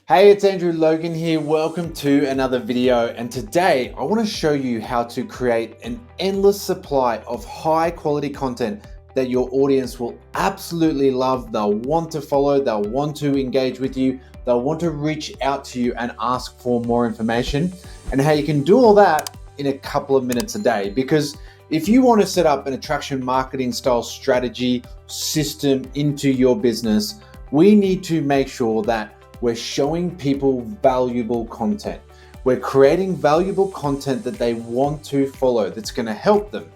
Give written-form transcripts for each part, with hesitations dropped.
Hey, it's Logan here. Welcome to another video. And today I want to show you how to create an endless supply of high quality content that your audience will absolutely love. They'll want to follow, they'll want to engage with you, they'll want to reach out to you and ask for more information, and how you can do all that in a couple of minutes a day. Because if you want to set up an attraction marketing style strategy system into your business, we need to make sure that we're showing people valuable content. We're creating valuable content that they want to follow, that's going to help them.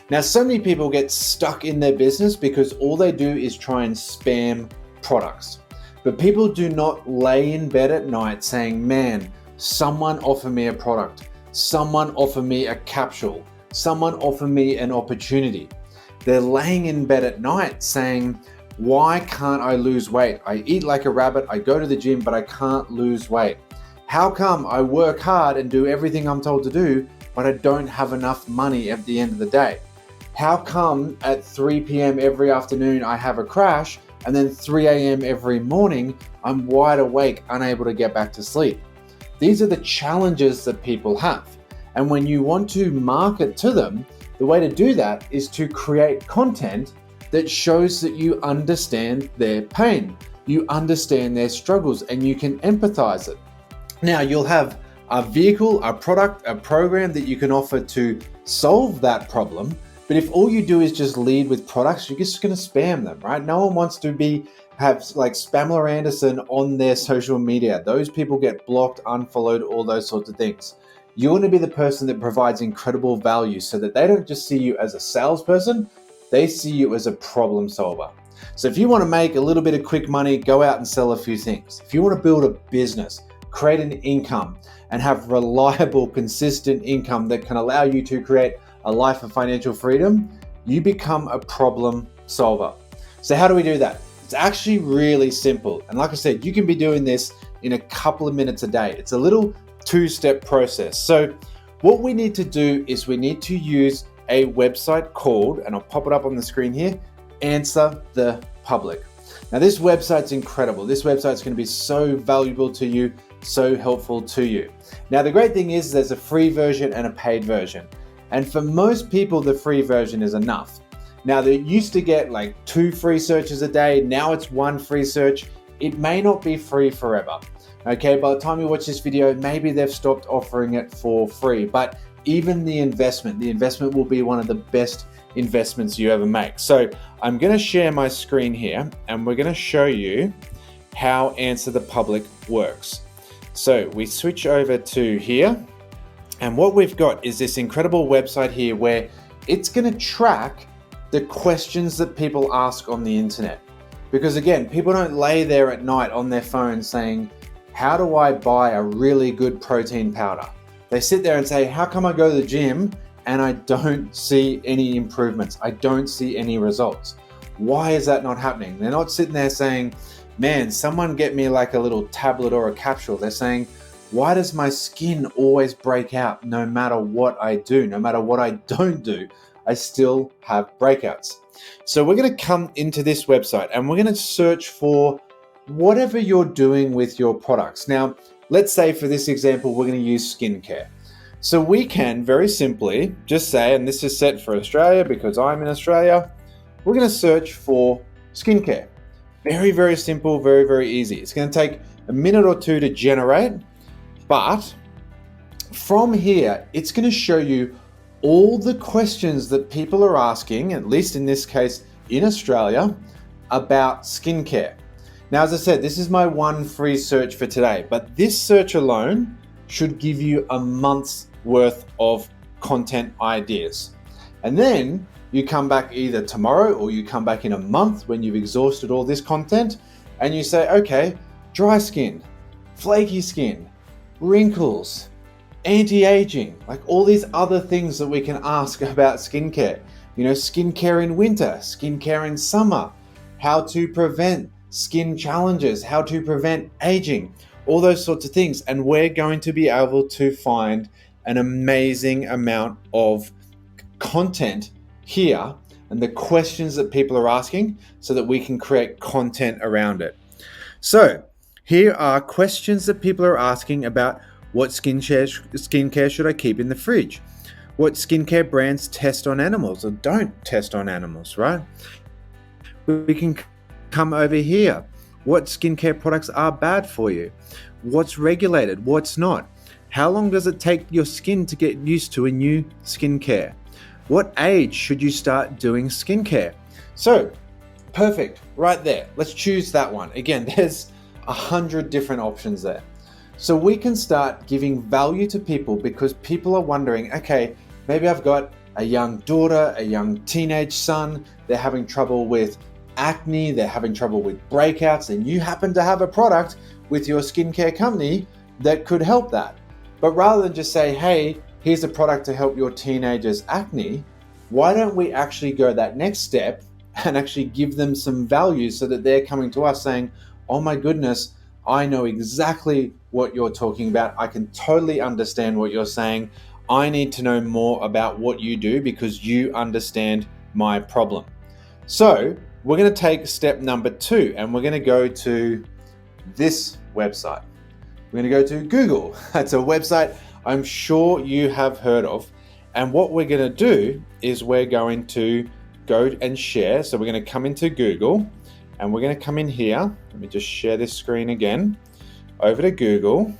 Now, so many people get stuck in their business because all they do is try and spam products. But people do not lay in bed at night saying, man, someone offer me a product, someone offer me a capsule, someone offer me an opportunity. They're laying in bed at night saying, why can't I lose weight? I eat like a rabbit, I go to the gym, but I can't lose weight. How come I work hard and do everything I'm told to do, but I don't have enough money at the end of the day? How come at 3 p.m. every afternoon I have a crash, and then 3 a.m. every morning I'm wide awake, unable to get back to sleep? These are the challenges that people have. And when you want to market to them, the way to do that is to create content that shows that you understand their pain, you understand their struggles, and you can empathize it. Now, you'll have a vehicle, a product, a program that you can offer to solve that problem. But if all you do is just lead with products, you're just going to spam them, right? No one wants to have like Spamler Anderson on their social media. Those people get blocked, unfollowed, all those sorts of things. You want to be the person that provides incredible value so that they don't just see you as a salesperson, they see you as a problem solver. So if you want to make a little bit of quick money, go out and sell a few things. If you want to build a business, create an income, and have reliable, consistent income that can allow you to create a life of financial freedom, you become a problem solver. So how do we do that? It's actually really simple. And like I said, you can be doing this in a couple of minutes a day. It's a little two-step process. So what we need to do is we need to use a website called, and I'll pop it up on the screen here, Answer the Public. Now this website's incredible. This website's going to be so valuable to you, so helpful to you. Now the great thing is there's a free version and a paid version. And for most people, the free version is enough. Now they used to get like 2 free searches a day. Now it's 1 free search. It may not be free forever. Okay, by the time you watch this video, maybe they've stopped offering it for free, but even the investment will be one of the best investments you ever make. So I'm going to share my screen here and we're going to show you how Answer the Public works. So we switch over to here, and what we've got is this incredible website here where it's going to track the questions that people ask on the internet. Because again, people don't lay there at night on their phone saying, how do I buy a really good protein powder? They sit there and say, how come I go to the gym and I don't see any improvements? I don't see any results. Why is that not happening? They're not sitting there saying, man, someone get me like a little tablet or a capsule. They're saying, why does my skin always break out no matter what I do? No matter what I don't do, I still have breakouts. So we're going to come into this website and we're going to search for whatever you're doing with your products. Now, let's say for this example, we're going to use skincare. So we can very simply just say, and this is set for Australia because I'm in Australia, we're going to search for skincare. Very, very simple, very, very easy. It's going to take a minute or two to generate, but from here, it's going to show you all the questions that people are asking, at least in this case in Australia, about skincare. Now, as I said, this is my 1 free search for today, but this search alone should give you a month's worth of content ideas. And then you come back either tomorrow or you come back in a month when you've exhausted all this content and you say, okay, dry skin, flaky skin, wrinkles, anti-aging, like all these other things that we can ask about skincare. You know, skincare in winter, skincare in summer, how to prevent skin challenges, how to prevent aging, all those sorts of things. And we're going to be able to find an amazing amount of content here and the questions that people are asking so that we can create content around it. So Here are questions that people are asking about what skincare should I keep in the fridge? What skincare brands test on animals or don't test on animals, right? We can come over here. What skincare products are bad for you? What's regulated? What's not? How long does it take your skin to get used to a new skincare? What age should you start doing skincare? So, perfect, right there. Let's choose that one. Again, there's 100 different options there. So we can start giving value to people because people are wondering, okay, maybe I've got a young daughter, a young teenage son, they're having trouble with acne, they're having trouble with breakouts, and you happen to have a product with your skincare company that could help that. But rather than just say, hey, here's a product to help your teenager's acne, why don't we actually go that next step and actually give them some value so that they're coming to us saying, oh my goodness, I know exactly what you're talking about. I can totally understand what you're saying. I need to know more about what you do because you understand my problem. So we're going to take step number 2 and we're going to go to this website. We're going to go to Google. That's a website I'm sure you have heard of. And what we're going to do is we're going to go and share. So we're going to come into Google and we're going to come in here. Let me just share this screen again. Over to Google.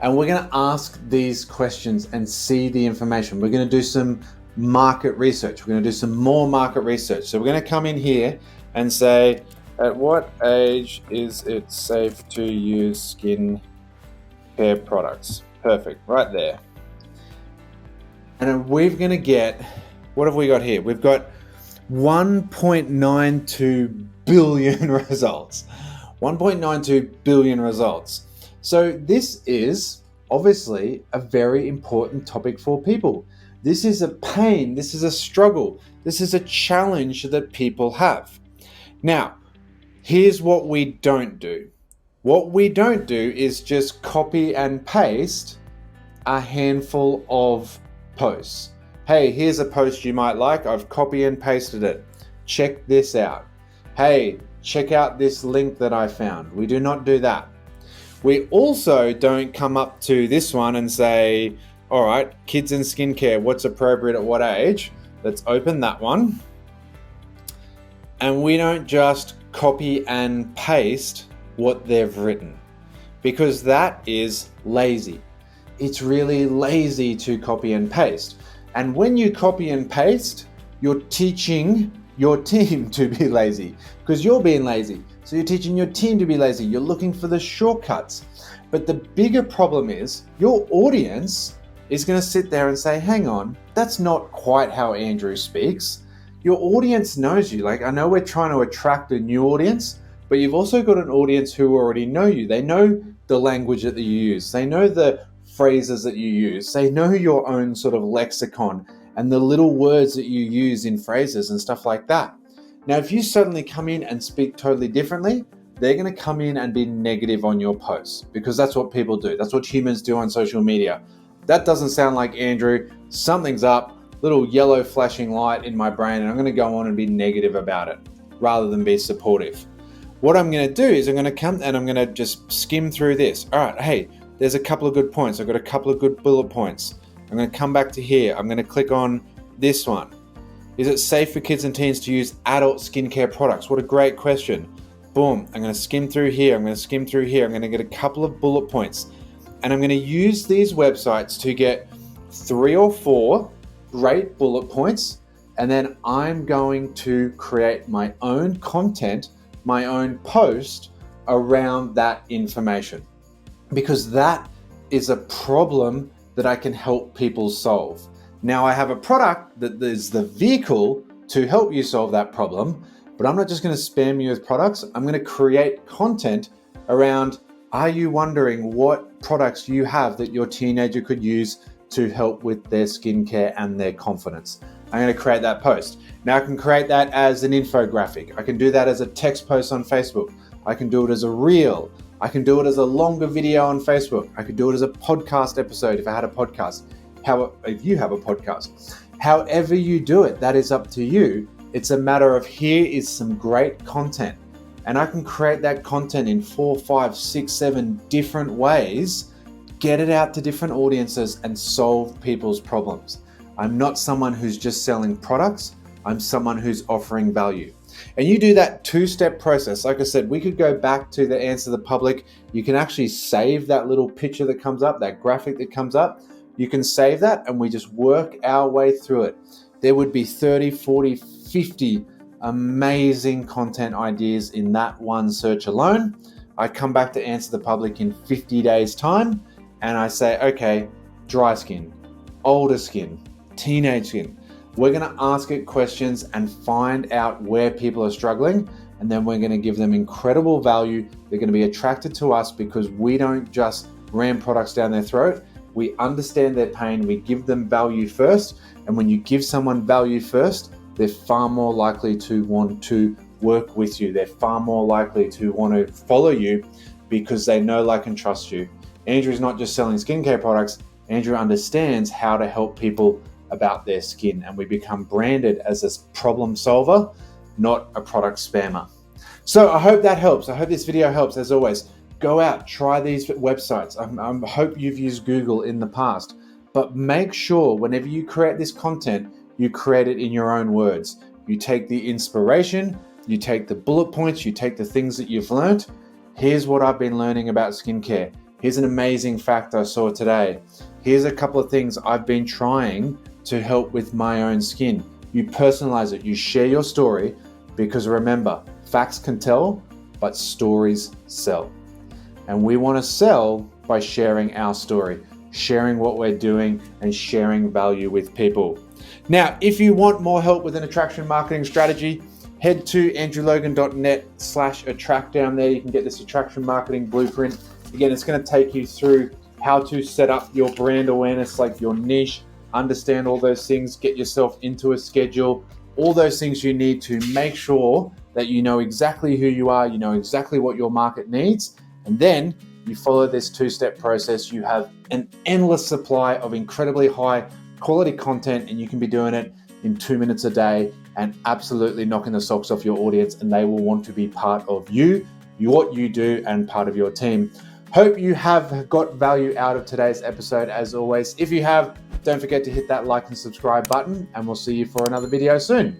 And we're going to ask these questions and see the information. We're going to do some market research. We're going to do some more market research. So we're going to come in here and say, at what age is it safe to use skin care products? Perfect, right there. And we're going to get, what have we got here? We've got 1.92 billion results. 1.92 billion results. So this is obviously a very important topic for people. This is a pain, this is a struggle, this is a challenge that people have. Now, here's what we don't do. What we don't do is just copy and paste a handful of posts. Hey, here's a post you might like. I've copy and pasted it. Check this out. Hey, check out this link that I found. We do not do that. We also don't come up to this one and say, all right, kids and skincare, what's appropriate at what age? Let's open that one. And we don't just copy and paste what they've written because that is lazy. It's really lazy to copy and paste. And when you copy and paste, you're teaching your team to be lazy because you're being lazy. So you're teaching your team to be lazy. You're looking for the shortcuts. But the bigger problem is your audience is going to sit there and say, hang on, that's not quite how Andrew speaks. Your audience knows you. Like, I know we're trying to attract a new audience, but you've also got an audience who already know you. They know the language that you use. They know the phrases that you use. They know your own sort of lexicon and the little words that you use in phrases and stuff like that. Now, if you suddenly come in and speak totally differently, they're going to come in and be negative on your posts because that's what people do. That's what humans do on social media. That doesn't sound like Andrew. Something's up, little yellow flashing light in my brain, and I'm going to go on and be negative about it rather than be supportive. What I'm going to do is I'm going to come and I'm going to just skim through this. All right, hey, there's a couple of good points. I've got a couple of good bullet points. I'm going to come back to here. I'm going to click on this one. Is it safe for kids and teens to use adult skincare products? What a great question. Boom, I'm going to skim through here. I'm going to skim through here. I'm going to get a couple of bullet points. And I'm going to use these websites to get 3 or 4 great bullet points. And then I'm going to create my own content, my own post around that information. Because that is a problem that I can help people solve. Now I have a product that is the vehicle to help you solve that problem, but I'm not just going to spam you with products. I'm going to create content around, are you wondering what products you have that your teenager could use to help with their skincare and their confidence? I'm going to create that post. Now I can create that as an infographic. I can do that as a text post on Facebook. I can do it as a reel. I can do it as a longer video on Facebook. I could do it as a podcast episode if I had a podcast. If you have a podcast. However you do it, that is up to you. It's a matter of here is some great content. and I can create that content in 4, 5, 6, 7 different ways, get it out to different audiences and solve people's problems. I'm not someone who's just selling products. I'm someone who's offering value. And you do that two-step process. Like I said, we could go back to the answer the public. You can actually save that little picture that comes up, that graphic that comes up. You can save that and we just work our way through it. There would be 30, 40, 50 amazing content ideas in that one search alone. I come back to answer the public in 50 days time and I say, okay, dry skin, older skin, teenage skin. We're going to ask it questions and find out where people are struggling. And then we're going to give them incredible value. They're going to be attracted to us because we don't just ram products down their throat. We understand their pain. We give them value first. And when you give someone value first, they're far more likely to want to work with you. They're far more likely to want to follow you because they know, like, and trust you. Andrew's not just selling skincare products. Andrew understands how to help people about their skin, and we become branded as this problem solver, not a product spammer. So I hope that helps. I hope this video helps. As always, go out, try these websites. I hope you've used Google in the past, but make sure whenever you create this content, you create it in your own words. You take the inspiration, you take the bullet points, you take the things that you've learned. Here's what I've been learning about skincare. Here's an amazing fact I saw today. Here's a couple of things I've been trying to help with my own skin. You personalize it, you share your story, because remember, facts can tell, but stories sell. And we want to sell by sharing our story, sharing what we're doing, and sharing value with people. Now, if you want more help with an attraction marketing strategy, head to andrewlogan.net/attract down there. You can get this attraction marketing blueprint. Again, it's going to take you through how to set up your brand awareness, like your niche, understand all those things, get yourself into a schedule, all those things you need to make sure that you know exactly who you are, you know exactly what your market needs, and then you follow this two-step process. You have an endless supply of incredibly high quality content, and you can be doing it in 2 minutes a day and absolutely knocking the socks off your audience, and they will want to be part of you, what you do, and part of your team. Hope you have got value out of today's episode. As always, if you have, don't forget to hit that like and subscribe button, and we'll see you for another video soon.